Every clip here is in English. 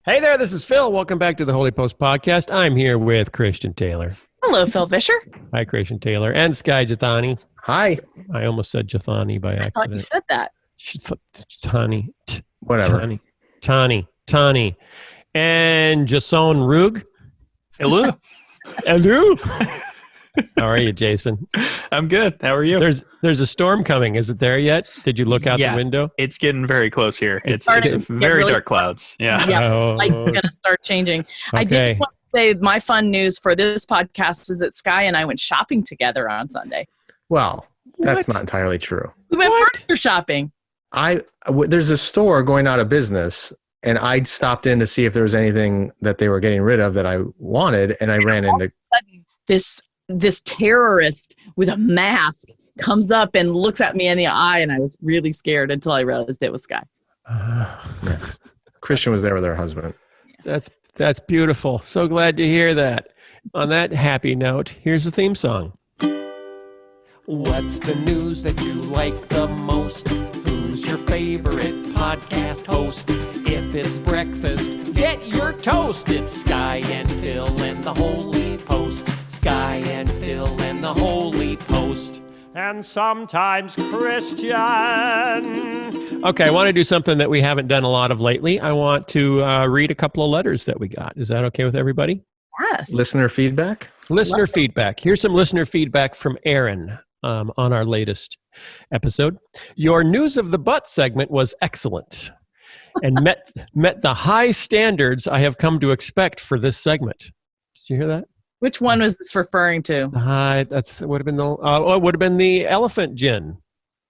Hey there, this is Phil. Welcome back to the Holy Post Podcast. I'm here with Christian Taylor. Hello, Phil Vischer. Hi, Christian Taylor. And Skye Jethani. Hi. I almost said Jethani by accident. I thought you said that. Tani. Whatever. Tani. And Jason Rug. Hello. Hello. How are you, Jason? I'm good. How are you? There's a storm coming. Is it there yet? Did you look out the window? It's getting very close here. It's very very dark clouds. Yeah. Yeah, Oh. light's going to start changing. Okay. I did want to say my fun news for this podcast is that Skye and I went shopping together on Sunday. Well, that's What? not entirely true. We went What? furniture shopping. There's a store going out of business, and I stopped in to see if there was anything that they were getting rid of that I wanted, and I ran into. Sudden, this terrorist with a mask comes up and looks at me in the eye, and I was really scared until I realized it was Skye. Christian was there with her husband. That's beautiful. So glad to hear that. On that happy note, here's the theme song. What's the news that you like the most? Who's your favorite podcast host? If it's breakfast, get your toast. It's Skye and Phil and the Holy Post. Skye and Phil and the Holy Post. And sometimes Christian. Okay, I want to do something that we haven't done a lot of lately. I want to read a couple of letters that we got. Is that okay with everybody? Yes. Listener feedback? Listener feedback. Here's some listener feedback from Aaron on our latest episode. Your News of the Butt segment was excellent and met the high standards I have come to expect for this segment. Did you hear that? Which one was this referring to? That's would have been the elephant gin,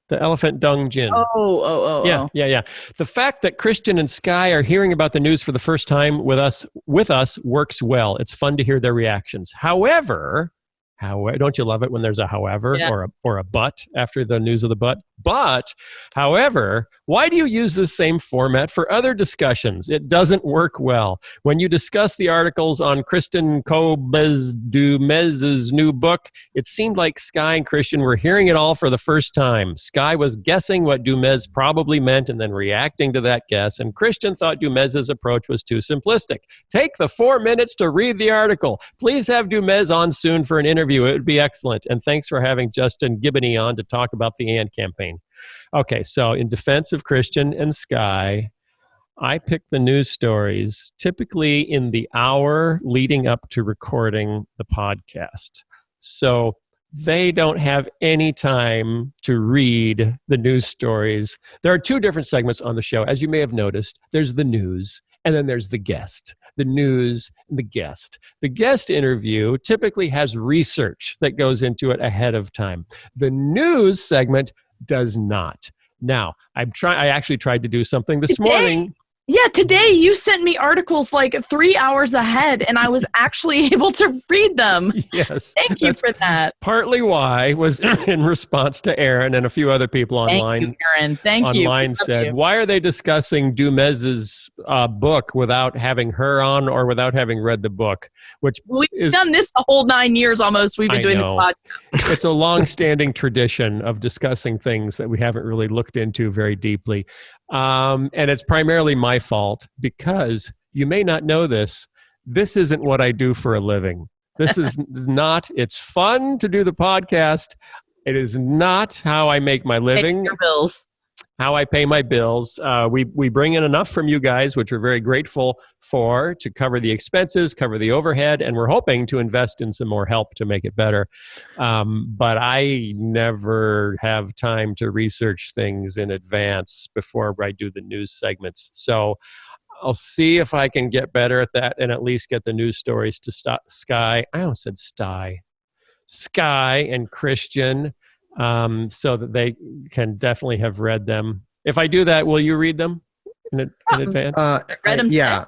the elephant dung gin. Oh. Yeah. The fact that Christian and Skye are hearing about the news for the first time with us works well. It's fun to hear their reactions. However, don't you love it when there's a however or a but after the news of the butt? But, however, why do you use the same format for other discussions? It doesn't work well. When you discuss the articles on Kristen Dumez's new book, it seemed like Skye and Christian were hearing it all for the first time. Skye was guessing what Dumez probably meant and then reacting to that guess, and Christian thought Dumez's approach was too simplistic. Take the 4 minutes to read the article. Please have Dumez on soon for an interview. It would be excellent. And thanks for having Justin Giboney on to talk about the AND campaign. Okay, so in defense of Christian and Skye, I pick the news stories typically in the hour leading up to recording the podcast. So they don't have any time to read the news stories. There are two different segments on the show. As you may have noticed, there's the news and then there's the guest. The news and the guest. The guest interview typically has research that goes into it ahead of time. The news segment does not. Now, I actually tried to do something this morning. Yeah, today you sent me articles like 3 hours ahead, and I was actually able to read them. Yes. Thank you for that. Partly why was in response to Aaron and a few other people online. Thank you, Aaron. Thank you. Online said, why are they discussing Dumez's book without having her on or without having read the book? Which we've done this the whole 9 years almost. We've been doing the podcast. It's a long-standing tradition of discussing things that we haven't really looked into very deeply. And it's primarily my fault because you may not know this. This isn't what I do for a living. This is not, it's fun to do the podcast. It is not how I make my living. Pay your bills. How I pay my bills. We bring in enough from you guys, which we're very grateful for, to cover the expenses, cover the overhead, and we're hoping to invest in some more help to make it better. But I never have time to research things in advance before I do the news segments. So I'll see if I can get better at that and at least get the news stories to Skye. I almost said Skye and Christian. So that they can definitely have read them. If I do that, will you read them in advance? Read them yeah.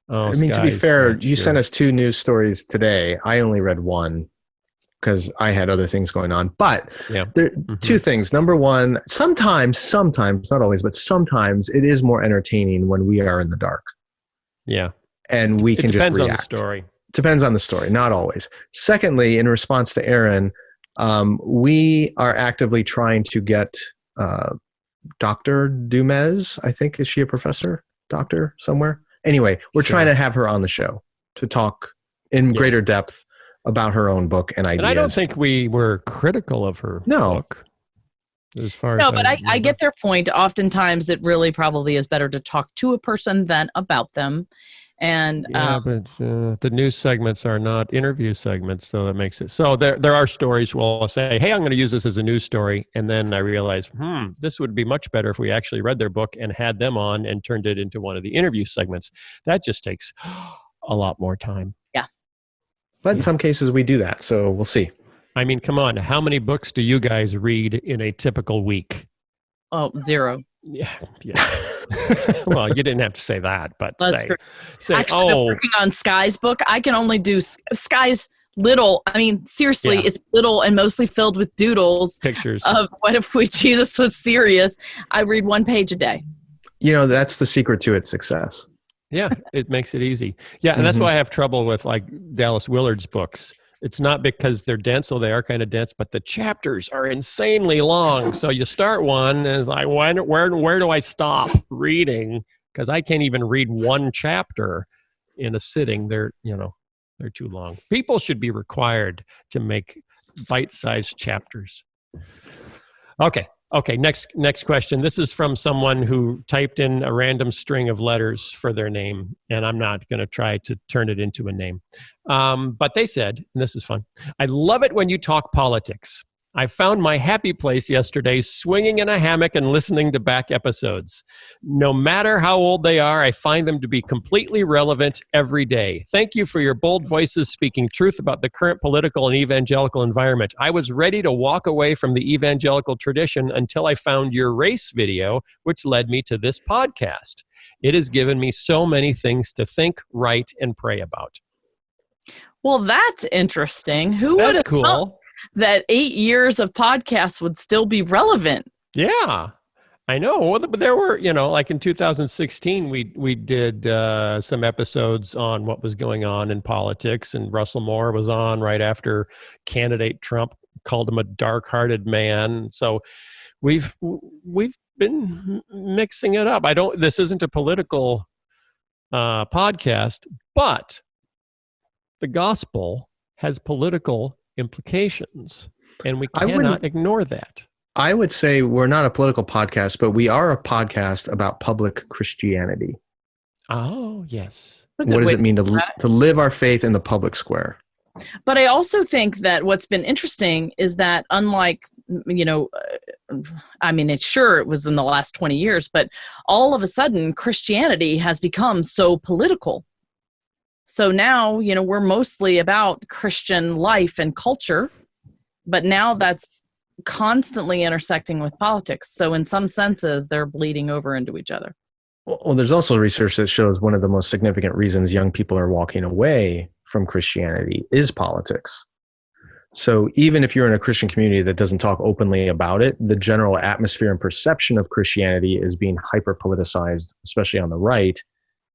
Oh, I mean, to be fair, you sent us 2 news stories today. I only read one because I had other things going on. But there are 2 things. Number one, sometimes, not always, but sometimes it is more entertaining when we are in the dark. Yeah. And we can just react. Depends on the story. Depends on the story, not always. Secondly, in response to Aaron, we are actively trying to get Dr. Dumez, I think, is she a professor? Doctor somewhere? Anyway, we're trying to have her on the show to talk in greater depth about her own book and ideas. And I don't think we were critical of her book. As far as but I get their point. Oftentimes, it really probably is better to talk to a person than about them. And but the news segments are not interview segments, so that makes it so. There are stories where I'll say, "Hey, I'm going to use this as a news story," and then I realize, this would be much better if we actually read their book and had them on and turned it into one of the interview segments. That just takes a lot more time. Yeah, but in some cases we do that, so we'll see. I mean, come on, how many books do you guys read in a typical week? Oh, 0. Yeah. Well, you didn't have to say that, but say, actually, I'm working on Skye's book. I can only do Skye's little. I mean, seriously, it's little and mostly filled with doodles. Pictures of what if Jesus was serious. I read 1 page a day. That's the secret to its success. Yeah, it makes it easy. Yeah, and that's why I have trouble with like Dallas Willard's books. It's not because they're dense, though they are kind of dense, but the chapters are insanely long. So you start one, and it's like, where do I stop reading? Because I can't even read one chapter in a sitting. They're too long. People should be required to make bite-sized chapters. Okay. Next question. This is from someone who typed in a random string of letters for their name, and I'm not going to try to turn it into a name. But they said, and this is fun, "I love it when you talk politics. I found my happy place yesterday swinging in a hammock and listening to back episodes. No matter how old they are, I find them to be completely relevant every day. Thank you for your bold voices speaking truth about the current political and evangelical environment. I was ready to walk away from the evangelical tradition until I found your race video, which led me to this podcast. It has given me so many things to think, write, and pray about." Well, that's interesting. Who would have thought that 8 years of podcasts would still be relevant? Yeah, I know. But there were, like in 2016, we did some episodes on what was going on in politics, and Russell Moore was on right after candidate Trump called him a dark-hearted man. So we've been mixing it up. This isn't a political podcast, but the gospel has political implications, and we cannot ignore that. I would say we're not a political podcast, but we are a podcast about public Christianity. Oh, yes. What does it mean to live our faith in the public square? But I also think that what's been interesting is that unlike, it was in the last 20 years, but all of a sudden Christianity has become so political. So now, we're mostly about Christian life and culture, but now that's constantly intersecting with politics. So in some senses, they're bleeding over into each other. Well, there's also research that shows one of the most significant reasons young people are walking away from Christianity is politics. So even if you're in a Christian community that doesn't talk openly about it, the general atmosphere and perception of Christianity is being hyper-politicized, especially on the right,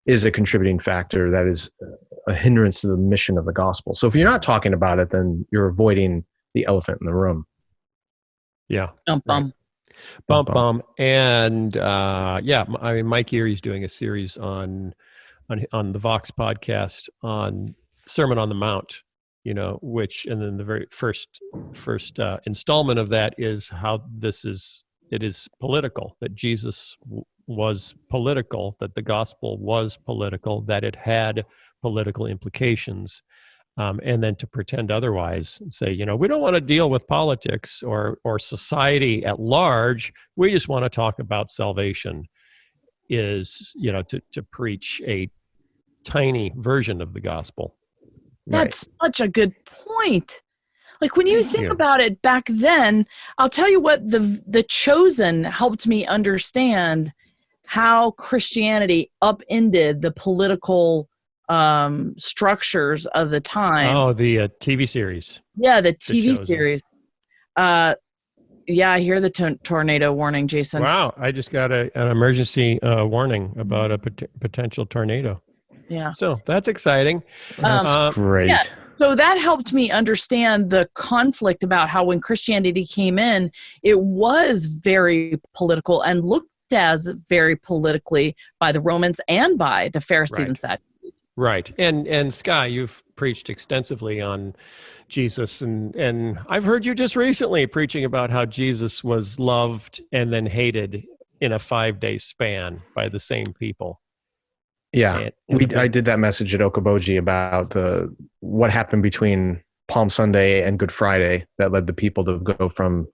is a contributing factor that is a hindrance to the mission of the gospel. So if you're not talking about it, then you're avoiding the elephant in the room. Yeah. Bum. And Mike Erie's doing a series on the Vox podcast on Sermon on the Mount, which, and then the very first installment of that is how it is political, that Jesus was political, that the gospel was political, that it had political implications, and then to pretend otherwise and say, we don't want to deal with politics or society at large. We just want to talk about salvation is, to preach a tiny version of the gospel. That's such a good point. Like when you think about it back then, I'll tell you what, the Chosen helped me understand how Christianity upended the political structures of the time. Oh, the TV series. Yeah, the TV series. I hear the tornado warning, Jason. Wow, I just got an emergency warning about a potential tornado. Yeah. So that's exciting. That's great. Yeah. So that helped me understand the conflict about how when Christianity came in, it was very political and looked looked as very politically by the Romans and by the Pharisees and Sadducees. Right. And Skye, you've preached extensively on Jesus, and I've heard you just recently preaching about how Jesus was loved and then hated in a 5-day span by the same people. Yeah, I did that message at Okoboji about what happened between Palm Sunday and Good Friday that led the people to go from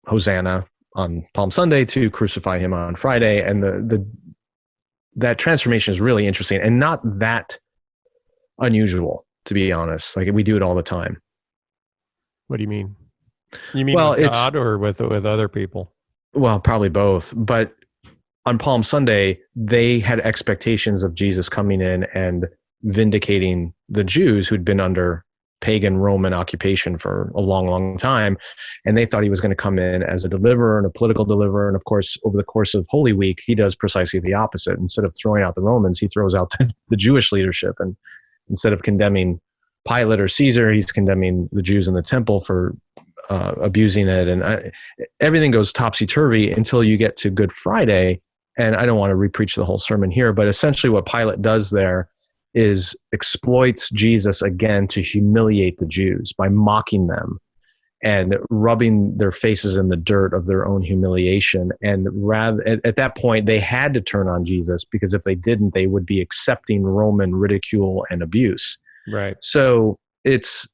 Hosanna on Palm Sunday to crucify him on Friday, and that transformation is really interesting and not that unusual, to be honest. Like, we do it all the time. What do you mean? You mean with God or with other people? Well, probably both, but on Palm Sunday, they had expectations of Jesus coming in and vindicating the Jews who'd been under pagan Roman occupation for a long, long time. And they thought he was going to come in as a deliverer and a political deliverer. And of course, over the course of Holy Week, he does precisely the opposite. Instead of throwing out the Romans, he throws out the Jewish leadership. And instead of condemning Pilate or Caesar, he's condemning the Jews in the temple for abusing it. And everything goes topsy-turvy until you get to Good Friday. And I don't want to repreach the whole sermon here, but essentially what Pilate does there is exploits Jesus again to humiliate the Jews by mocking them and rubbing their faces in the dirt of their own humiliation. And at that point, they had to turn on Jesus, because if they didn't, they would be accepting Roman ridicule and abuse. Right. So it's,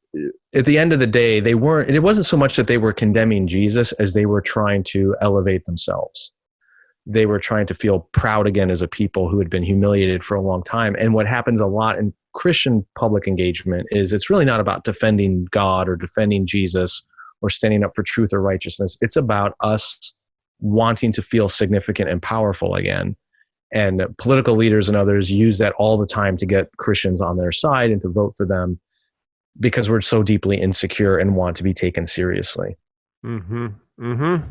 at the end of the day, it wasn't so much that they were condemning Jesus as they were trying to elevate themselves. They were trying to feel proud again as a people who had been humiliated for a long time. And what happens a lot in Christian public engagement is it's really not about defending God or defending Jesus or standing up for truth or righteousness. It's about us wanting to feel significant and powerful again. And political leaders and others use that all the time to get Christians on their side and to vote for them, because we're so deeply insecure and want to be taken seriously. Mm-hmm. Mm-hmm.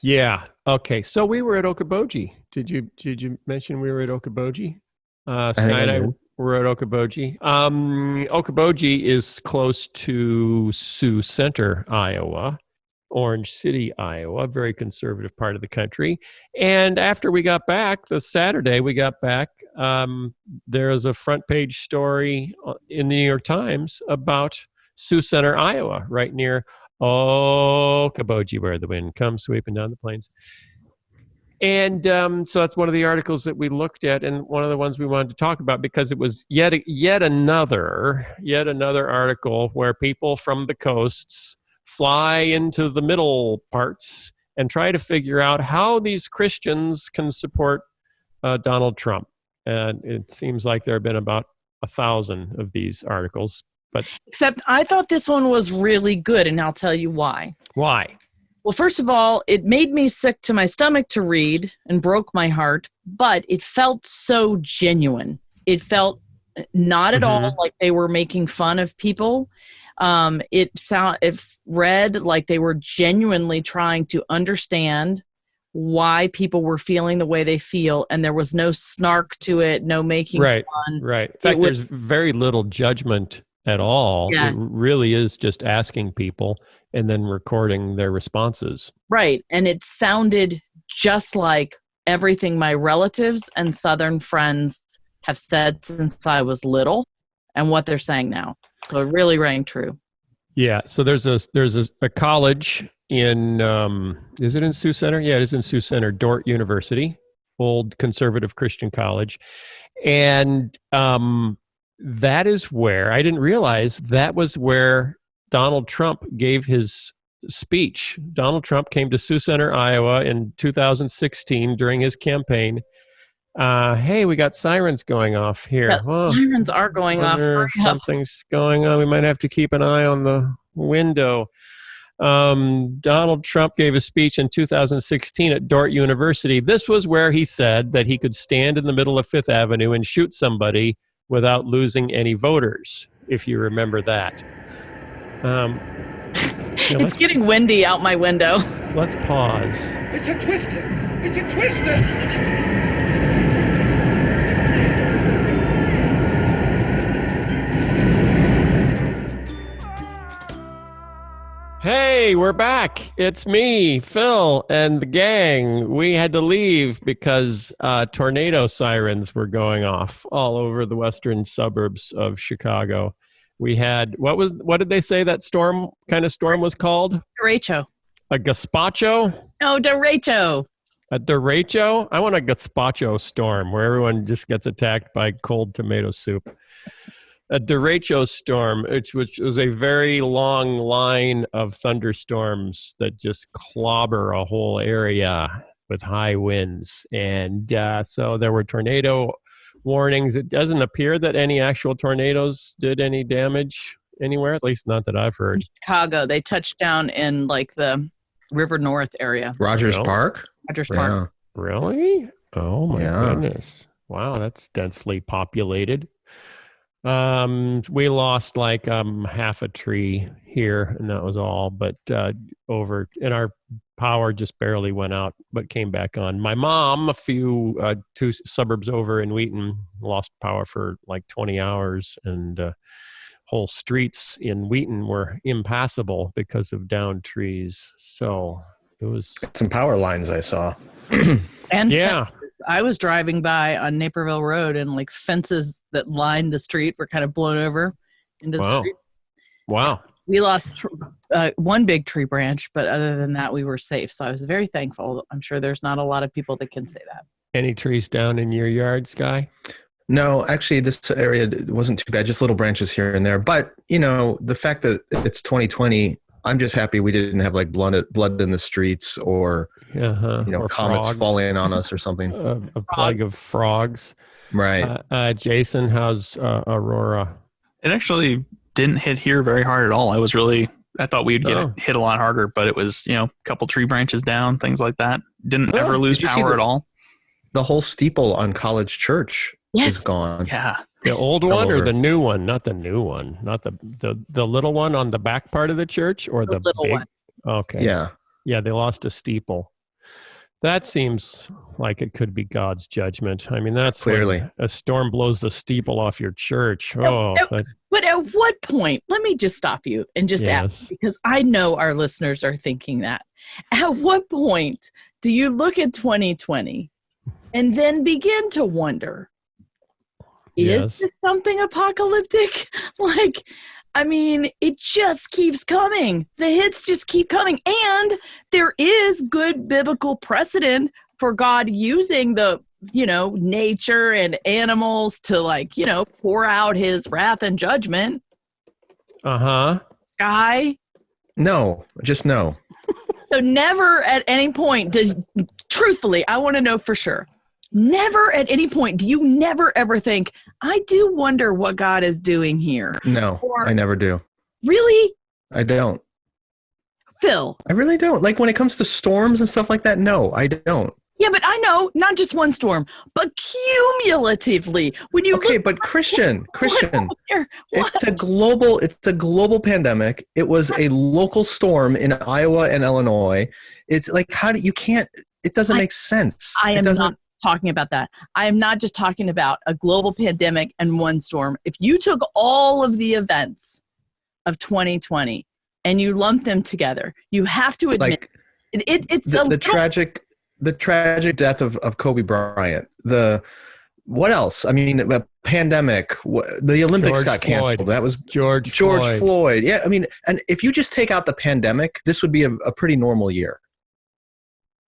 Yeah. Okay. So we were at Okoboji. Did you mention we were at Okoboji? Skye and I were at Okoboji. Okoboji is close to Sioux Center, Iowa, Orange City, Iowa, very conservative part of the country. And after we got back, the Saturday we got back, there was a front page story in the New York Times about Sioux Center, Iowa, right near Okoboji, where the wind comes sweeping down the plains. And so that's one of the articles that we looked at, and one of the ones we wanted to talk about, because it was yet another article where people from the coasts fly into the middle parts and try to figure out how these Christians can support Donald Trump. And it seems like there have been about 1,000 of these articles. But except I thought this one was really good, and I'll tell you why. Why? Well, first of all, it made me sick to my stomach to read and broke my heart, but it felt so genuine. It felt not at all like they were making fun of people. It read like they were genuinely trying to understand why people were feeling the way they feel, and there was no snark to it, no making fun. Right. In fact, there's very little judgment at all. Yeah. It really is just asking people and then recording their responses. Right. And it sounded just like everything my relatives and Southern friends have said since I was little and what they're saying now. So it really rang true. Yeah. So there's a college in, is it in Sioux Center? Yeah, it is in Sioux Center, Dordt University, old conservative Christian college. And that is where, I didn't realize that was where Donald Trump gave his speech. Donald Trump came to Sioux Center, Iowa in 2016 during his campaign. Hey, we got sirens going off here. Yes, sirens are going off. Something's going on. We might have to keep an eye on the window. Donald Trump gave a speech in 2016 at Dordt University. This was where he said that he could stand in the middle of Fifth Avenue and shoot somebody without losing any voters, if you remember that. It's getting windy out my window. Let's pause. It's a twister! It's a twister! Hey, Hey, we're back. It's me, Phil, and the gang. We had to leave because tornado sirens were going off all over the western suburbs of Chicago. We had, what did they say that kind of storm was called? Derecho. A gazpacho? No, derecho. A derecho? I want a gazpacho storm where everyone just gets attacked by cold tomato soup. A derecho storm, which was a very long line of thunderstorms that just clobber a whole area with high winds. And so there were tornado warnings. It doesn't appear that any actual tornadoes did any damage anywhere, at least not that I've heard. Chicago, they touched down in like the River North area. Rogers Park? Rogers Park. Really? Oh my goodness. Wow, that's densely populated. We lost like half a tree here, and that was all. But our power just barely went out, but came back on. My mom, two suburbs over in Wheaton, lost power for like 20 hours, and whole streets in Wheaton were impassable because of downed trees. So it was some power lines I saw. And yeah. I was driving by on Naperville Road, and like fences that lined the street were kind of blown over into the street. Wow. We lost one big tree branch, but other than that, we were safe. So I was very thankful. I'm sure there's not a lot of people that can say that. Any trees down in your yard, Skye? No, actually, this area wasn't too bad. Just little branches here and there. But, the fact that it's 2020, I'm just happy we didn't have like blood in the streets or, or comets frogs falling on us or something. A plague of frogs. Right. Jason, how's Aurora? It actually didn't hit here very hard at all. I thought we'd get it hit a lot harder, but it was, a couple tree branches down, things like that. Didn't ever lose power at all. The whole steeple on College Church is gone. Yeah. The old one or the new one? Not the new one. Not the little one on the back part of the church, or the little big one. Okay. Yeah. Yeah, they lost a steeple. That seems like it could be God's judgment. I mean, that's clearly a storm blows the steeple off your church. But at what point, let me just stop you and just ask, because I know our listeners are thinking that. At what point do you look at 2020 and then begin to wonder, is this something apocalyptic? It just keeps coming. The hits just keep coming. And there is good biblical precedent for God using the, nature and animals to pour out his wrath and judgment. Skye? No, just no. So never at any point truthfully, I want to know for sure. Never at any point do you never ever think, I do wonder what God is doing here. No, I never do. Really? I don't. Phil? I really don't. Like when it comes to storms and stuff like that, no, I don't. Yeah, but I know, not just one storm, but cumulatively. When you but Christian, it's a global pandemic. It was a local storm in Iowa and Illinois. It's like, it doesn't make sense. I am not talking about that. I am not just talking about a global pandemic and one storm. If you took all of the events of 2020 and you lumped them together, you have to admit it's the tragic death of Kobe Bryant. What else? I mean, a pandemic. The Olympics got canceled. That was George Floyd. Yeah, I mean, and if you just take out the pandemic, this would be a pretty normal year.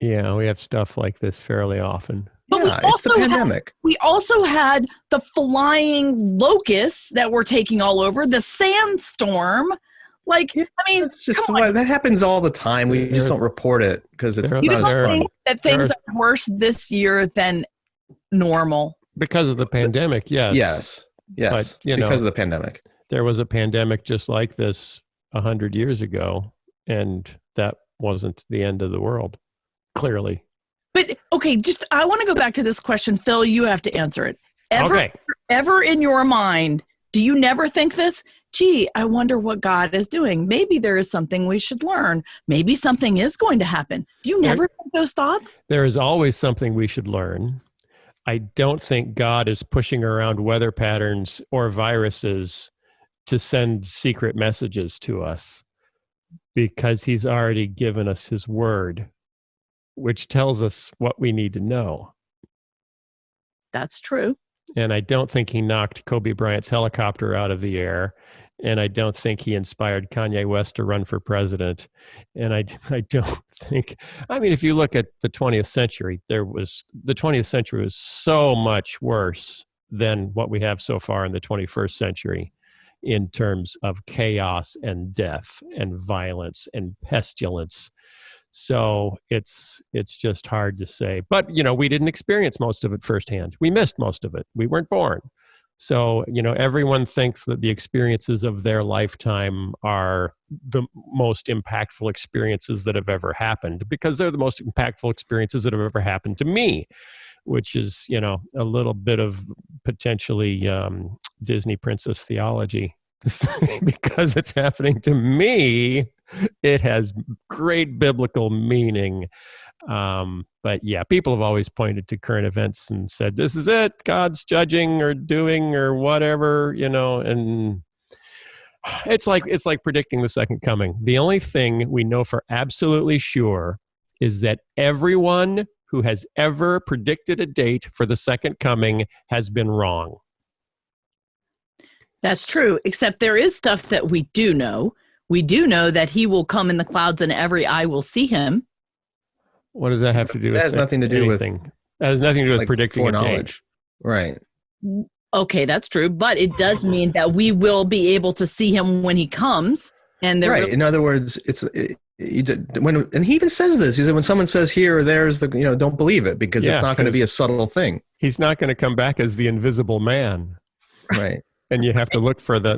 Yeah, we have stuff like this fairly often. But it's the pandemic. We also had the flying locusts that were taking all over, the sandstorm. It's just that happens all the time. We just don't report it because it's not as fun. That things are worse this year than normal because of the pandemic. Yes. But, because of the pandemic. There was a pandemic just like this 100 years ago, and that wasn't the end of the world. Clearly. But okay, I want to go back to this question, Phil. You have to answer it. Ever in your mind, do you never think this? Gee, I wonder what God is doing. Maybe there is something we should learn. Maybe something is going to happen. Do you never think those thoughts? There is always something we should learn. I don't think God is pushing around weather patterns or viruses to send secret messages to us. because he's already given us his word, which tells us what we need to know. That's true. And I don't think he knocked Kobe Bryant's helicopter out of the air. And I don't think he inspired Kanye West to run for president. And I don't think, I mean, if you look at the 20th century, the 20th century was so much worse than what we have so far in the 21st century in terms of chaos and death and violence and pestilence. So it's just hard to say. But, you know, we didn't experience most of it firsthand. We missed most of it. We weren't born. So, you know, everyone thinks that the experiences of their lifetime are the most impactful experiences that have ever happened, because they're the most impactful experiences that have ever happened to me, which is, you know, a little bit of potentially Disney princess theology. Because it's happening to me, it has great biblical meaning. But yeah, people have always pointed to current events and said, this is it, God's judging or doing or whatever, you know, and it's like predicting the second coming. The only thing we know for absolutely sure is that everyone who has ever predicted a date for the second coming has been wrong. That's true, except there is stuff that we do know. We do know that he will come in the clouds and every eye will see him. What does that have to do with that? Has nothing to do anything? with that has nothing to do with like predicting a date. foreknowledge. Right. Okay, that's true, but it does mean that we will be able to see him when he comes. And right. In other words, and he even says this. He said, when someone says here or there's don't believe it, because it's not going to be a subtle thing. He's not going to come back as the invisible man. Right. And you have to look for the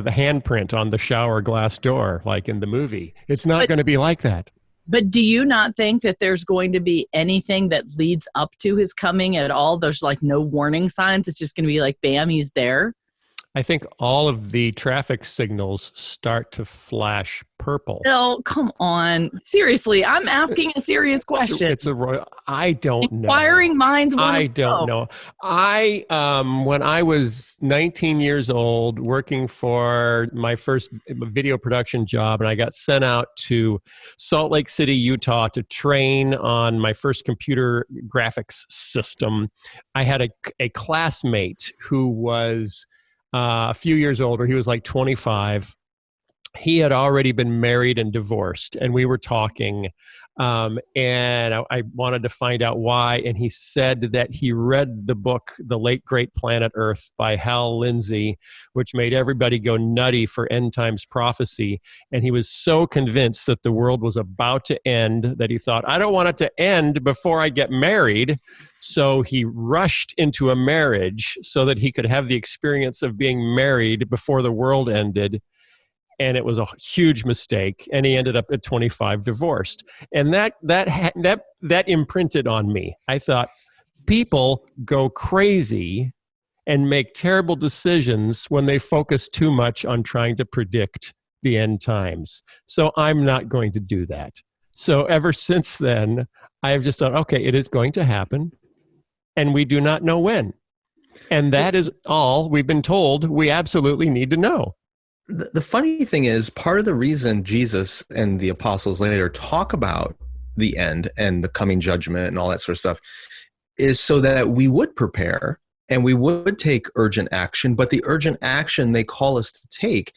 handprint on the shower glass door, like in the movie. It's not going to be like that. But do you not think that there's going to be anything that leads up to his coming at all? There's like no warning signs. It's just going to be like, bam, he's there. I think all of the traffic signals start to flash purple. Oh, come on. Seriously, I'm asking a serious question. It's a royal. I don't know. Inquiring minds want to know. I don't know. When I was 19 years old, working for my first video production job, and I got sent out to Salt Lake City, Utah to train on my first computer graphics system, I had a classmate who was a few years older. He was like 25. He had already been married and divorced, and we were talking, and I wanted to find out why, and he said that he read the book, The Late Great Planet Earth by Hal Lindsey, which made everybody go nutty for end times prophecy, and he was so convinced that the world was about to end that he thought, I don't want it to end before I get married. So he rushed into a marriage so that he could have the experience of being married before the world ended. And it was a huge mistake. And he ended up at 25 divorced. And that imprinted on me. I thought, people go crazy and make terrible decisions when they focus too much on trying to predict the end times. So I'm not going to do that. So ever since then, I have just thought, okay, it is going to happen. And we do not know when. And that is all we've been told we absolutely need to know. The funny thing is, part of the reason Jesus and the apostles later talk about the end and the coming judgment and all that sort of stuff is so that we would prepare and we would take urgent action. But the urgent action they call us to take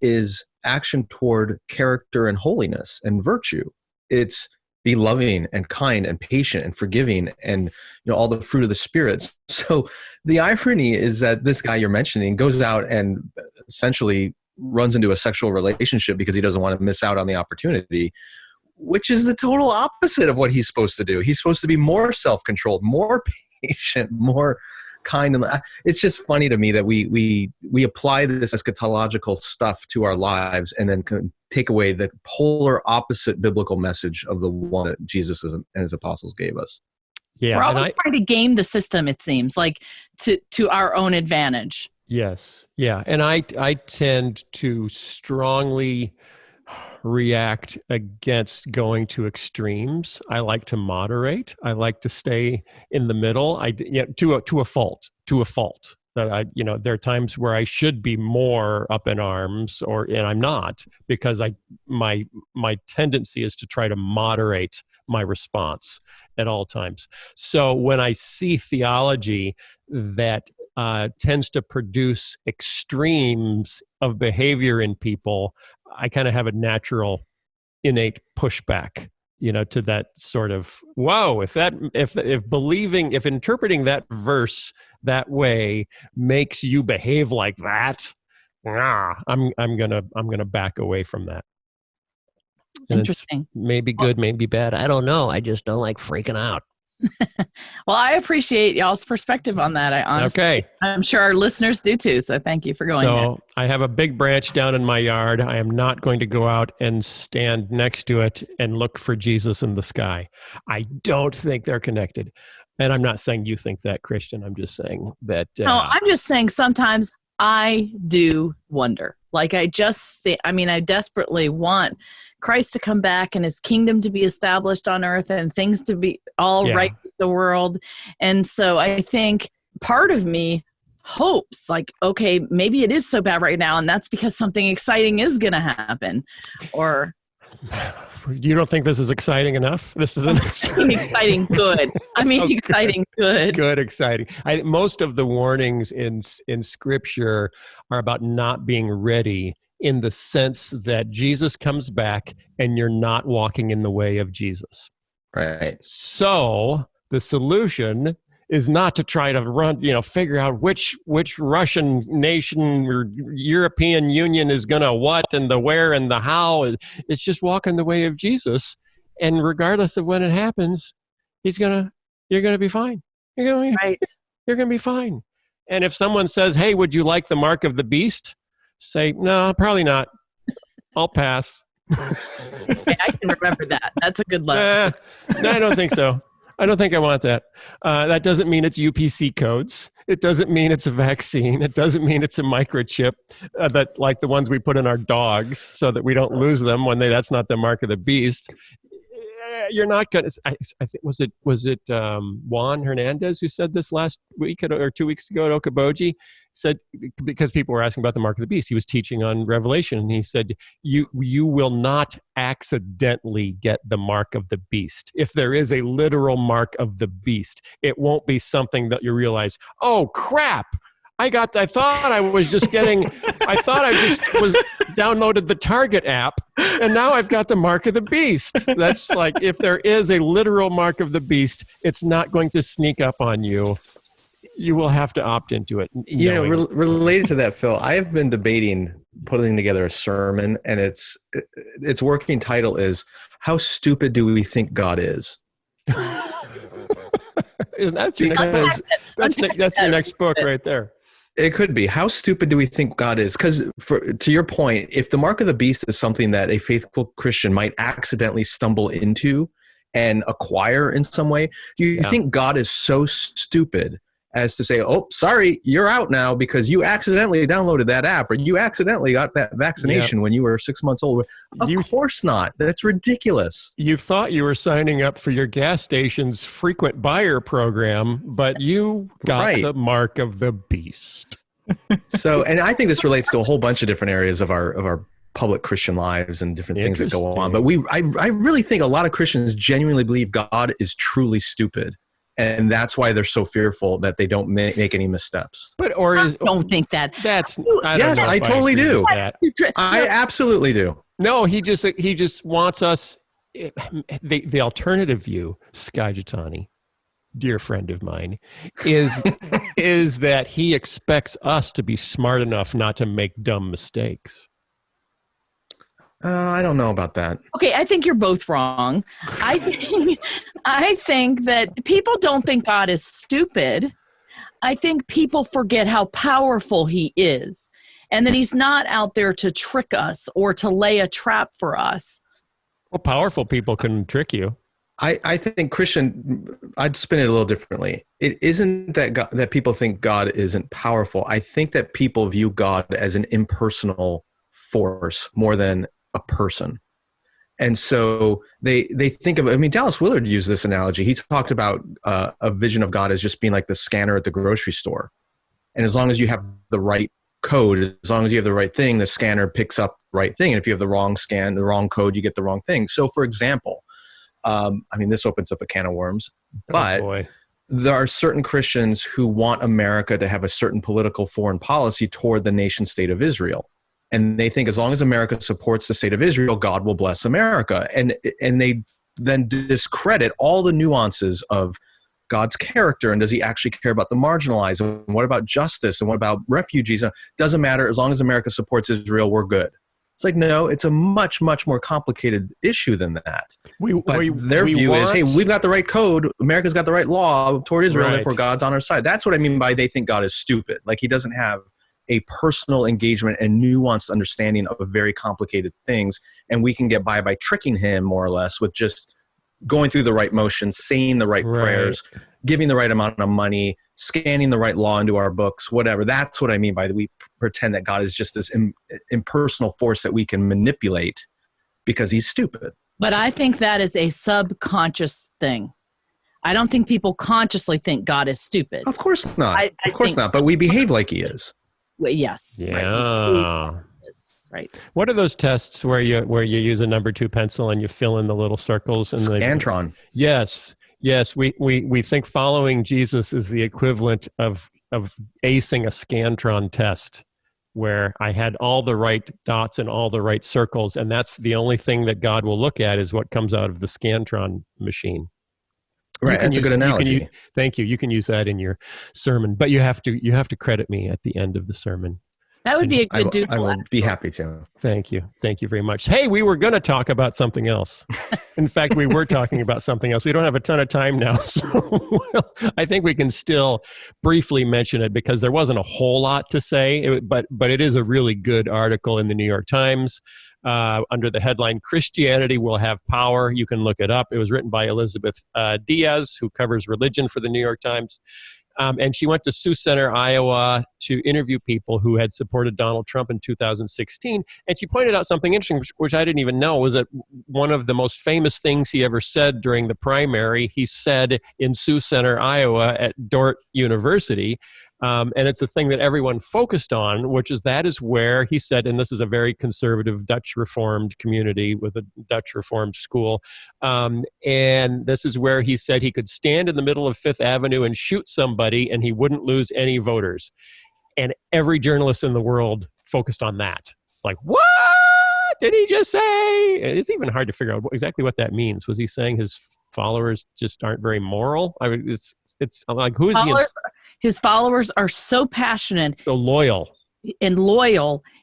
is action toward character and holiness and virtue. It's be loving and kind and patient and forgiving and all the fruit of the Spirit. So the irony is that this guy you're mentioning goes out and essentially runs into a sexual relationship because he doesn't want to miss out on the opportunity, which is the total opposite of what he's supposed to do. He's supposed to be more self-controlled, more patient, more kind. And it's just funny to me that we apply this eschatological stuff to our lives and then can take away the polar opposite biblical message of the one that Jesus and his apostles gave us. Yeah, we're always trying to game the system, it seems, like to our own advantage. Yes. Yeah. And I tend to strongly react against going to extremes. I like to moderate. I like to stay in the middle. To a fault. that there are times where I should be more up in arms, and I'm not, because my tendency is to try to moderate my response at all times. So when I see theology that tends to produce extremes of behavior in people, I kind of have a natural, innate pushback, to that sort of, whoa, if interpreting that verse that way makes you behave like that, I'm gonna back away from that. And Interesting. It's maybe good, maybe bad. I don't know. I just don't like freaking out. Well, I appreciate y'all's perspective on that. I'm sure our listeners do too. So thank you for going there. So I have a big branch down in my yard. I am not going to go out and stand next to it and look for Jesus in the sky. I don't think they're connected. And I'm not saying you think that, Christian. I'm just saying that. No, I'm just saying sometimes I do wonder. Like I desperately want Christ to come back and his kingdom to be established on earth and things to be all right with the world. And so I think part of me hopes like, okay, maybe it is so bad right now. And that's because something exciting is going to happen. Or you don't think this is exciting enough? This is exciting good. I mean, okay. Exciting good. Good, exciting. Most of the warnings in Scripture are about not being ready, in the sense that Jesus comes back and you're not walking in the way of Jesus. Right. So the solution is not to try to figure out which Russian nation or European Union is going to what and the where and the how. It's just walk in the way of Jesus. And regardless of when it happens, you're going to be fine. You're going to be fine. And if someone says, hey, would you like the mark of the beast? Say, no, probably not. I'll pass. Okay, I can remember that. That's a good lesson. No, I don't think so. I don't think I want that. That doesn't mean it's UPC codes. It doesn't mean it's a vaccine. It doesn't mean it's a microchip that like the ones we put in our dogs so that we don't lose them when that's not the mark of the beast. You're not going to, I think, was it Juan Hernandez who said this last week or 2 weeks ago at Okoboji? Said, because people were asking about the mark of the beast, he was teaching on Revelation, and he said, you will not accidentally get the mark of the beast. If there is a literal mark of the beast, it won't be something that you realize, oh crap, I thought I just downloaded the Target app, and now I've got the mark of the beast. That's like, if there is a literal mark of the beast, it's not going to sneak up on you. You will have to opt into it. Related to that, Phil, I have been debating putting together a sermon, and its working title is "How Stupid Do We Think God Is?" Isn't that your that's your next book right there? It could be. How stupid do we think God is? Because to your point, if the mark of the beast is something that a faithful Christian might accidentally stumble into and acquire in some way, do you think God is so stupid as to say, oh, sorry, you're out now because you accidentally downloaded that app or you accidentally got that vaccination when you were 6 months old? Of course not. That's ridiculous. You thought you were signing up for your gas station's frequent buyer program, but you got the mark of the beast. So, and I think this relates to a whole bunch of different areas of our public Christian lives and different things that go on. But I really think a lot of Christians genuinely believe God is truly stupid. And that's why they're so fearful that they don't make any missteps. I don't think that. I totally do. I absolutely do. No, he just wants us. The alternative view, Skye Jitani, dear friend of mine, is that he expects us to be smart enough not to make dumb mistakes. I don't know about that. Okay, I think you're both wrong. I think that people don't think God is stupid. I think people forget how powerful he is and that he's not out there to trick us or to lay a trap for us. Well, powerful people can trick you. I think, Christian, I'd spin it a little differently. It isn't that people think God isn't powerful. I think that people view God as an impersonal force more than a person. And so they think of, Dallas Willard used this analogy. He talked about a vision of God as just being like the scanner at the grocery store. And as long as you have the right code, as long as you have the right thing, the scanner picks up the right thing. And if you have the wrong scan, the wrong code, you get the wrong thing. So for example, this opens up a can of worms, but there are certain Christians who want America to have a certain political foreign policy toward the nation state of Israel. And they think as long as America supports the state of Israel, God will bless America. And they then discredit all the nuances of God's character. And does he actually care about the marginalized? And what about justice? And what about refugees? Doesn't matter. As long as America supports Israel, we're good. It's like, no, it's a much, much more complicated issue than that. Their view is, hey, we've got the right code. America's got the right law toward Israel, and therefore God's on our side. That's what I mean by they think God is stupid. Like he doesn't have a personal engagement and nuanced understanding of very complicated things. And we can get by tricking him more or less with just going through the right motions, saying the right prayers, giving the right amount of money, scanning the right law into our books, whatever. That's what I mean by we pretend that God is just this impersonal force that we can manipulate because he's stupid. But I think that is a subconscious thing. I don't think people consciously think God is stupid. Of course not. Of course not. But we behave like he is. Yes. Yeah. Right. What are those tests where you use a number 2 pencil and you fill in the little circles? And Scantron. Yes. We think following Jesus is the equivalent of acing a Scantron test, where I had all the right dots and all the right circles, and that's the only thing that God will look at is what comes out of the Scantron machine. Right, that's a good analogy. Thank you. You can use that in your sermon, but you have to credit me at the end of the sermon. That would be a good doodle. I will be happy to. Thank you. Thank you very much. Hey, we were going to talk about something else. In fact, we were talking about something else. We don't have a ton of time now, so I think we can still briefly mention it because there wasn't a whole lot to say, but it is a really good article in the New York Times under the headline, Christianity Will Have Power. You can look it up. It was written by Elizabeth Diaz, who covers religion for the New York Times. And she went to Sioux Center, Iowa, to interview people who had supported Donald Trump in 2016. And she pointed out something interesting, which I didn't even know, was that one of the most famous things he ever said during the primary, he said in Sioux Center, Iowa, at Dordt University. And it's the thing that everyone focused on, which is that is where he said, and this is a very conservative Dutch Reformed community with a Dutch Reformed school. And this is where he said he could stand in the middle of Fifth Avenue and shoot somebody and he wouldn't lose any voters. And every journalist in the world focused on that. Like, what did he just say? It's even hard to figure out exactly what that means. Was he saying his followers just aren't very moral? I mean, it's like, who is he? His followers are so passionate, so loyal,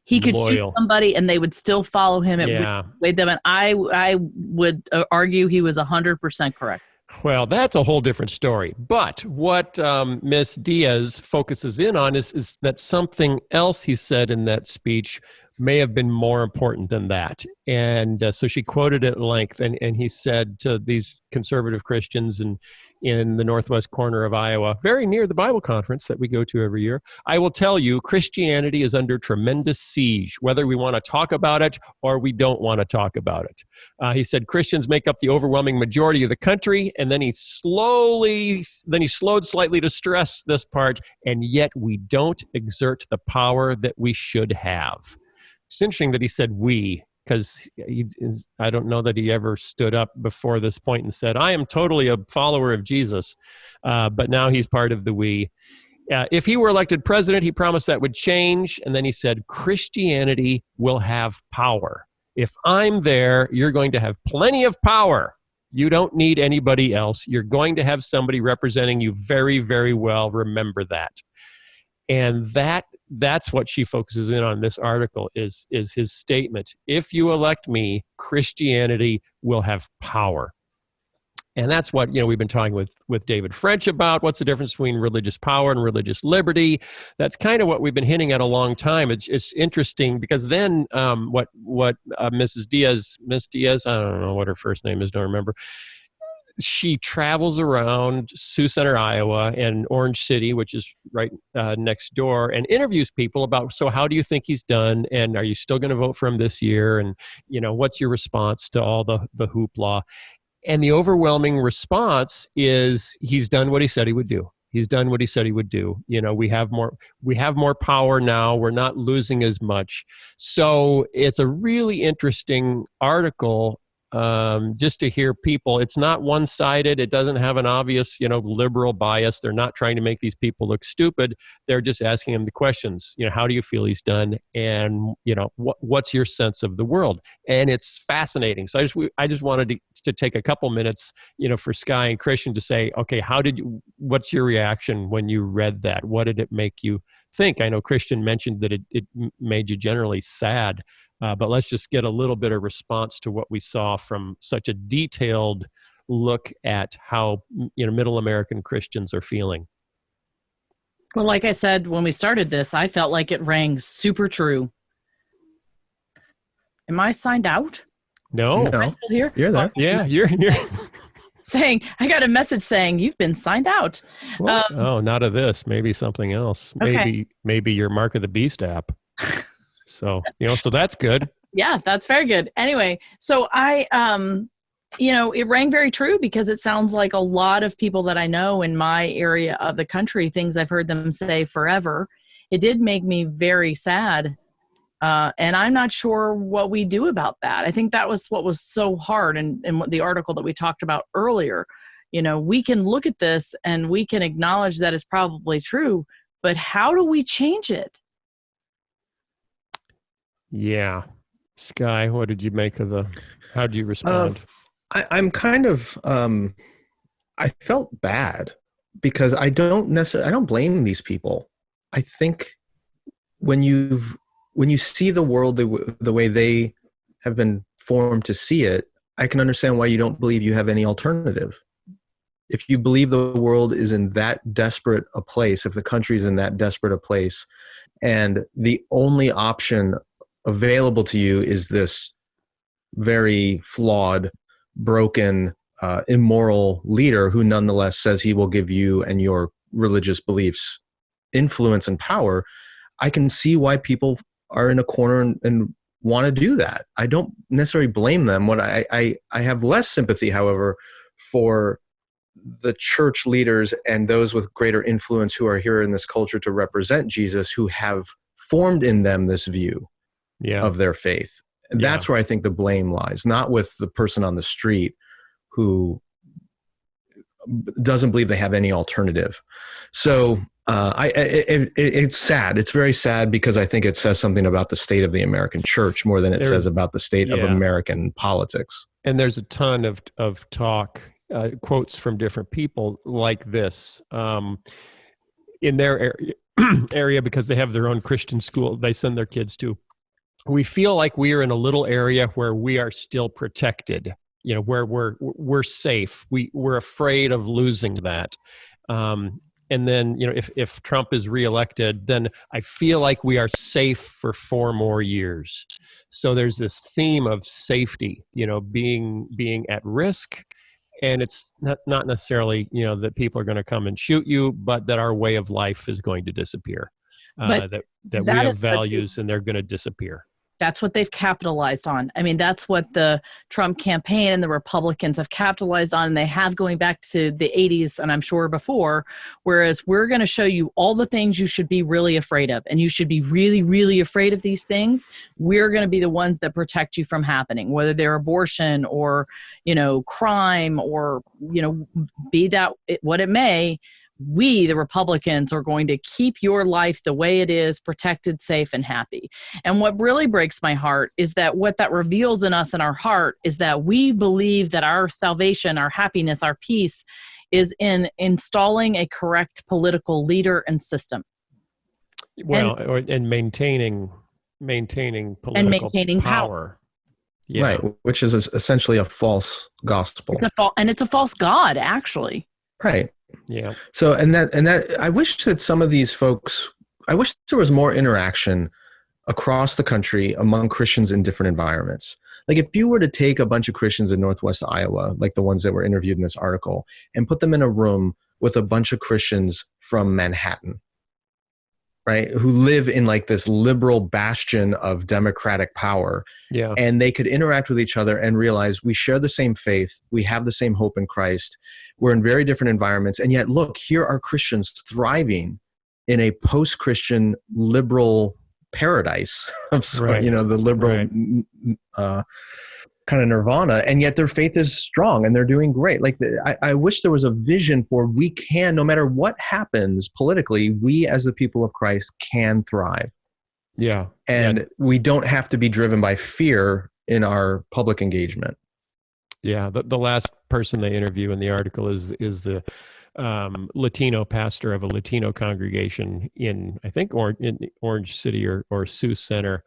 He could shoot somebody and they would still follow him. And I would argue he was 100% correct. Well, that's a whole different story. But what Miss Diaz focuses in on is that something else he said in that speech may have been more important than that. And so she quoted it at length, and he said to these conservative Christians in the northwest corner of Iowa, very near the Bible conference that we go to every year, I will tell you, Christianity is under tremendous siege, whether we want to talk about it or we don't want to talk about it. He said Christians make up the overwhelming majority of the country, and then he slowed slightly to stress this part, and yet we don't exert the power that we should have. It's interesting that he said we, because I don't know that he ever stood up before this point and said, I am totally a follower of Jesus, but now he's part of the we. If he were elected president, he promised that would change, and then he said, Christianity will have power. If I'm there, you're going to have plenty of power. You don't need anybody else. You're going to have somebody representing you very, very well. Remember that. And that's what she focuses in on in this article is his statement. If you elect me, Christianity will have power. And that's what, we've been talking with David French about. What's the difference between religious power and religious liberty? That's kind of what we've been hinting at a long time. It's interesting because then what Miss Diaz, I don't know what her first name is, don't remember. She travels around Sioux Center, Iowa, and Orange City, which is right next door, and interviews people about, so how do you think he's done? And are you still going to vote for him this year? And, what's your response to all the hoopla? And the overwhelming response is he's done what he said he would do. He's done what he said he would do. We have more power now. We're not losing as much. So it's a really interesting article, just to hear people. It's not one-sided. It doesn't have an obvious, liberal bias. They're not trying to make these people look stupid. They're just asking them the questions. How do you feel he's done? And, what's your sense of the world? And it's fascinating. So I just wanted to take a couple minutes, for Skye and Christian to say, okay, what's your reaction when you read that? What did it make you think? I know Christian mentioned that it made you generally sad. But let's just get a little bit of response to what we saw from such a detailed look at how Middle American Christians are feeling. Well, like I said when we started this, I felt like it rang super true. Am I signed out? No. Am I still here? You're there. Yeah, you're saying, I got a message saying you've been signed out. Oh, not of this. Maybe something else. Okay. Maybe your Mark of the Beast app. So, so that's good. Yeah, that's very good. Anyway, so I, it rang very true because it sounds like a lot of people that I know in my area of the country, things I've heard them say forever. It did make me very sad. And I'm not sure what we do about that. I think that was what was so hard in the article that we talked about earlier. We can look at this and we can acknowledge that it's probably true, but how do we change it? Yeah. Skye, what did you make of how did you respond? I'm kind of, I felt bad because I don't blame these people. I think when you see the world the way they have been formed to see it, I can understand why you don't believe you have any alternative. If you believe the world is in that desperate a place, if the country is in that desperate a place, and the only option available to you is this very flawed, broken, immoral leader who nonetheless says he will give you and your religious beliefs influence and power, I can see why people are in a corner and want to do that. I don't necessarily blame them. What I have less sympathy, however, for the church leaders and those with greater influence who are here in this culture to represent Jesus, who have formed in them this view of their faith. And that's where I think the blame lies, not with the person on the street who doesn't believe they have any alternative. So it's sad. It's very sad because I think it says something about the state of the American church more than it says about the state of American politics. And there's a ton of talk, quotes from different people like this in their area because they have their own Christian school they send their kids to. We feel like we are in a little area where we are still protected, where we're safe. We're afraid of losing that. And then, if Trump is reelected, then I feel like we are safe for 4 more years. So there's this theme of safety, being at risk. And it's not necessarily, that people are going to come and shoot you, but that our way of life is going to disappear. That we have values and they're going to disappear. That's what they've capitalized on. I mean, that's what the Trump campaign and the Republicans have capitalized on, and they have going back to the 80s and I'm sure before, whereas we're going to show you all the things you should be really afraid of, and you should be really, really afraid of these things. We're going to be the ones that protect you from happening, whether they're abortion or, crime or, be that what it may. We, the Republicans, are going to keep your life the way it is, protected, safe, and happy. And what really breaks my heart is that what that reveals in us in our heart is that we believe that our salvation, our happiness, our peace is in installing a correct political leader and system. Well, and maintaining political and maintaining power. Yeah. Right, which is essentially a false gospel. It's a false god, actually. Right. Yeah. So, and that I wish that some of these folks, I wish there was more interaction across the country among Christians in different environments. Like if you were to take a bunch of Christians in Northwest Iowa, like the ones that were interviewed in this article, and put them in a room with a bunch of Christians from Manhattan, right? Who live in like this liberal bastion of democratic power. Yeah. And they could interact with each other and realize we share the same faith. We have the same hope in Christ. We're in very different environments. And yet, look, here are Christians thriving in a post-Christian liberal paradise of Right. the liberal kind of nirvana, and yet their faith is strong and they're doing great. Like I wish there was a vision for we can, no matter what happens politically, we as the people of Christ can thrive. Yeah. And we don't have to be driven by fear in our public engagement. Yeah. The last person they interview in the article is the Latino pastor of a Latino congregation in, I think, in Orange City or Sioux Center,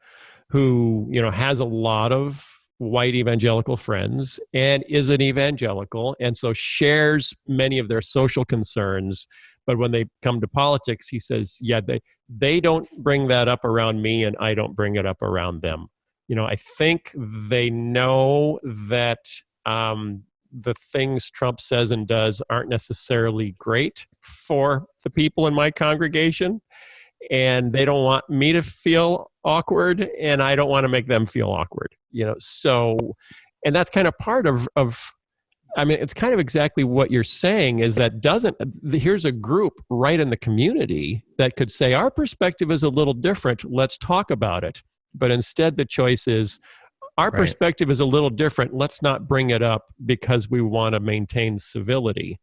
who, has a lot of white evangelical friends and is an evangelical, and so shares many of their social concerns. But when they come to politics, he says, they don't bring that up around me, and I don't bring it up around them. I think they know that the things Trump says and does aren't necessarily great for the people in my congregation, and they don't want me to feel awkward, and I don't want to make them feel awkward, so, and that's kind of part of it's kind of exactly what you're saying, is that here's a group right in the community that could say, our perspective is a little different, let's talk about it. But instead the choice is, our perspective is a little different, let's not bring it up because we want to maintain civility,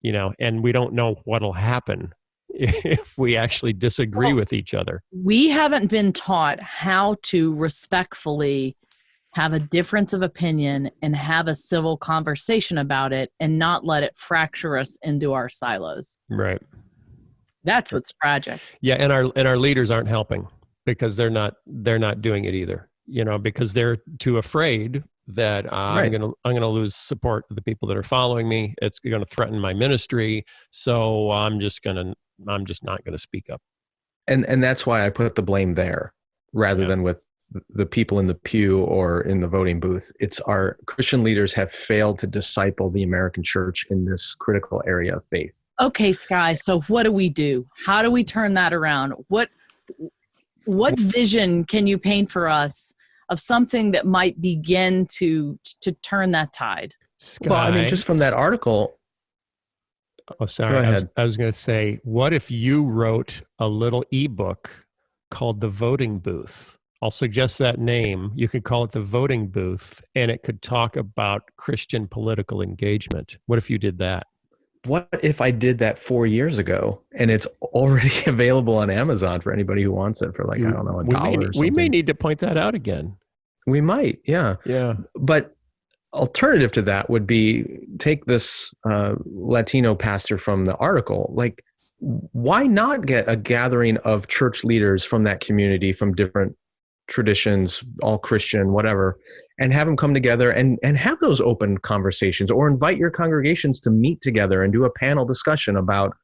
and we don't know what'll happen if we actually disagree with each other. We haven't been taught how to respectfully have a difference of opinion and have a civil conversation about it and not let it fracture us into our silos. Right. That's what's tragic. Yeah, and our leaders aren't helping because they're not doing it either. Because they're too afraid that I'm gonna lose support of the people that are following me. It's going to threaten my ministry, so I'm just not going to speak up. And that's why I put the blame there rather than with the people in the pew or in the voting booth. It's our Christian leaders have failed to disciple the American church in this critical area of faith. Okay, Skye, so what do we do? How do we turn that around? What vision can you paint for us of something that might begin to turn that tide? Skye, Well, just from that article. Oh, sorry. Go ahead. I was going to say, what if you wrote a little ebook called The Voting Booth? I'll suggest that name. You could call it The Voting Booth, and it could talk about Christian political engagement. What if you did that? What if I did that 4 years ago and it's already available on Amazon for anybody who wants it for $1 or something? We may need to point that out again. We might, yeah. Yeah. But alternative to that would be take this Latino pastor from the article. Like, why not get a gathering of church leaders from that community, from different traditions, all Christian, whatever, and have them come together and have those open conversations, or invite your congregations to meet together and do a panel discussion about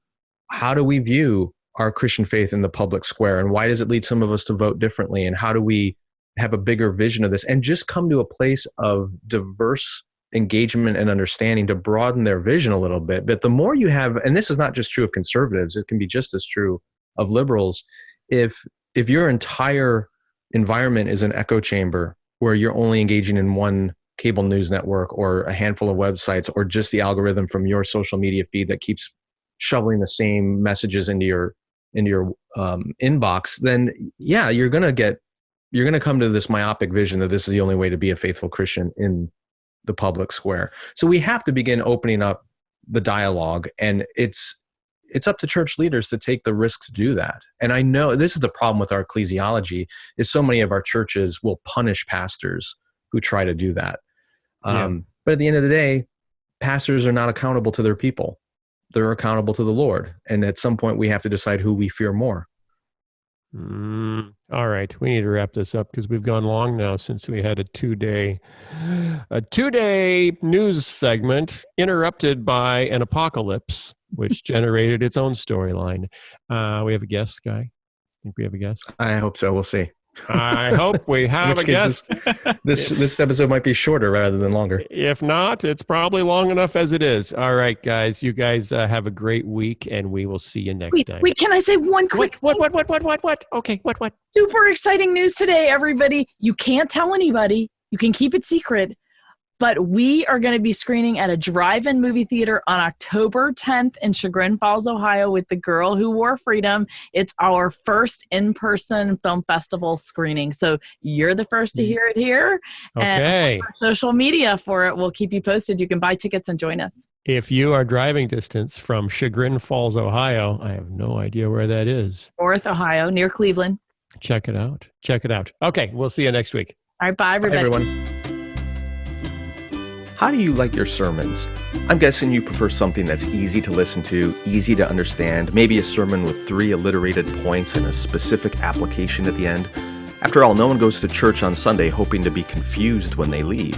how do we view our Christian faith in the public square, and why does it lead some of us to vote differently, and how do we have a bigger vision of this, and just come to a place of diverse engagement and understanding to broaden their vision a little bit. But the more you have, and this is not just true of conservatives, it can be just as true of liberals, if your entire environment is an echo chamber where you're only engaging in one cable news network or a handful of websites, or just the algorithm from your social media feed that keeps shoveling the same messages into your inbox, then you're going to come to this myopic vision that this is the only way to be a faithful Christian in the public square. So we have to begin opening up the dialogue, and it's up to church leaders to take the risk to do that. And I know this is the problem with our ecclesiology, is so many of our churches will punish pastors who try to do that. But at the end of the day, pastors are not accountable to their people. They're accountable to the Lord. And at some point we have to decide who we fear more. All right. We need to wrap this up because we've gone long now since we had a two-day news segment interrupted by an apocalypse, which generated its own storyline. We have a guest, Skye. Think we have a guest? I hope so. We'll see. I hope we have a guest. This episode might be shorter rather than longer. If not, it's probably long enough as it is. All right, guys. You guys have a great week, and we will see you next time. Wait, can I say one quick What? Okay, what? Super exciting news today, everybody. You can't tell anybody. You can keep it secret. But we are going to be screening at a drive-in movie theater on October 10th in Chagrin Falls, Ohio with The Girl Who Wore Freedom. It's our first in-person film festival screening. So you're the first to hear it here. Okay. And our social media for it will keep you posted. You can buy tickets and join us. If you are driving distance from Chagrin Falls, Ohio, I have no idea where that is. North Ohio, near Cleveland. Check it out. Okay, we'll see you next week. All right, bye, everybody. Bye, everyone. How do you like your sermons? I'm guessing you prefer something that's easy to listen to, easy to understand, maybe a sermon with 3 alliterated points and a specific application at the end. After all, no one goes to church on Sunday hoping to be confused when they leave.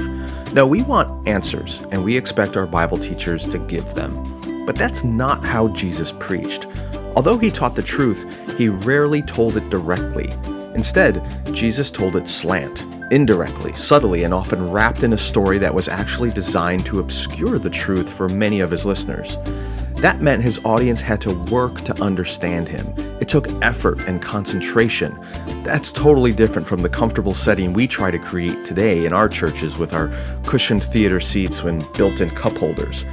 No, we want answers, and we expect our Bible teachers to give them. But that's not how Jesus preached. Although he taught the truth, he rarely told it directly. Instead, Jesus told it slant, indirectly, subtly, and often wrapped in a story that was actually designed to obscure the truth for many of his listeners. That meant his audience had to work to understand him. It took effort and concentration. That's totally different from the comfortable setting we try to create today in our churches with our cushioned theater seats and built-in cup holders.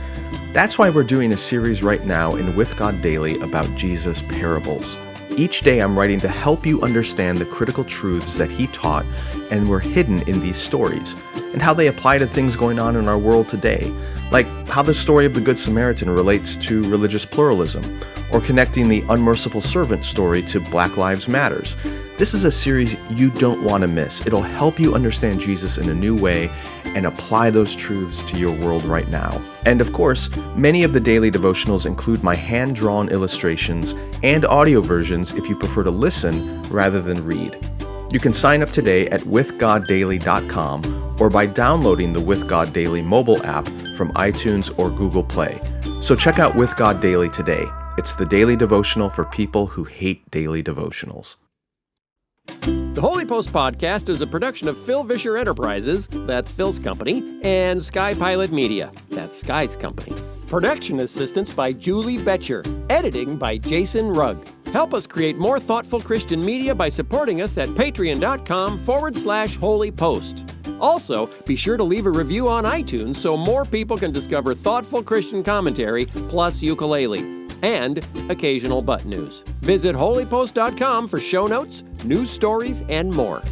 That's why we're doing a series right now in With God Daily about Jesus' parables. Each day I'm writing to help you understand the critical truths that he taught and were hidden in these stories, and how they apply to things going on in our world today, like how the story of the Good Samaritan relates to religious pluralism, or connecting the unmerciful servant story to Black Lives Matters. This is a series you don't want to miss. It'll help you understand Jesus in a new way and apply those truths to your world right now. And of course, many of the daily devotionals include my hand-drawn illustrations and audio versions if you prefer to listen rather than read. You can sign up today at withgoddaily.com or by downloading the With God Daily mobile app from iTunes or Google Play. So check out With God Daily today. It's the daily devotional for people who hate daily devotionals. The Holy Post Podcast is a production of Phil Vischer Enterprises, that's Phil's company, and Skye Pilot Media, that's Skye's company. Production assistance by Julie Betcher. Editing by Jason Rugg. Help us create more thoughtful Christian media by supporting us at patreon.com/holypost. Also, be sure to leave a review on iTunes so more people can discover thoughtful Christian commentary plus ukulele and occasional butt news. Visit holypost.com for show notes, news stories, and more.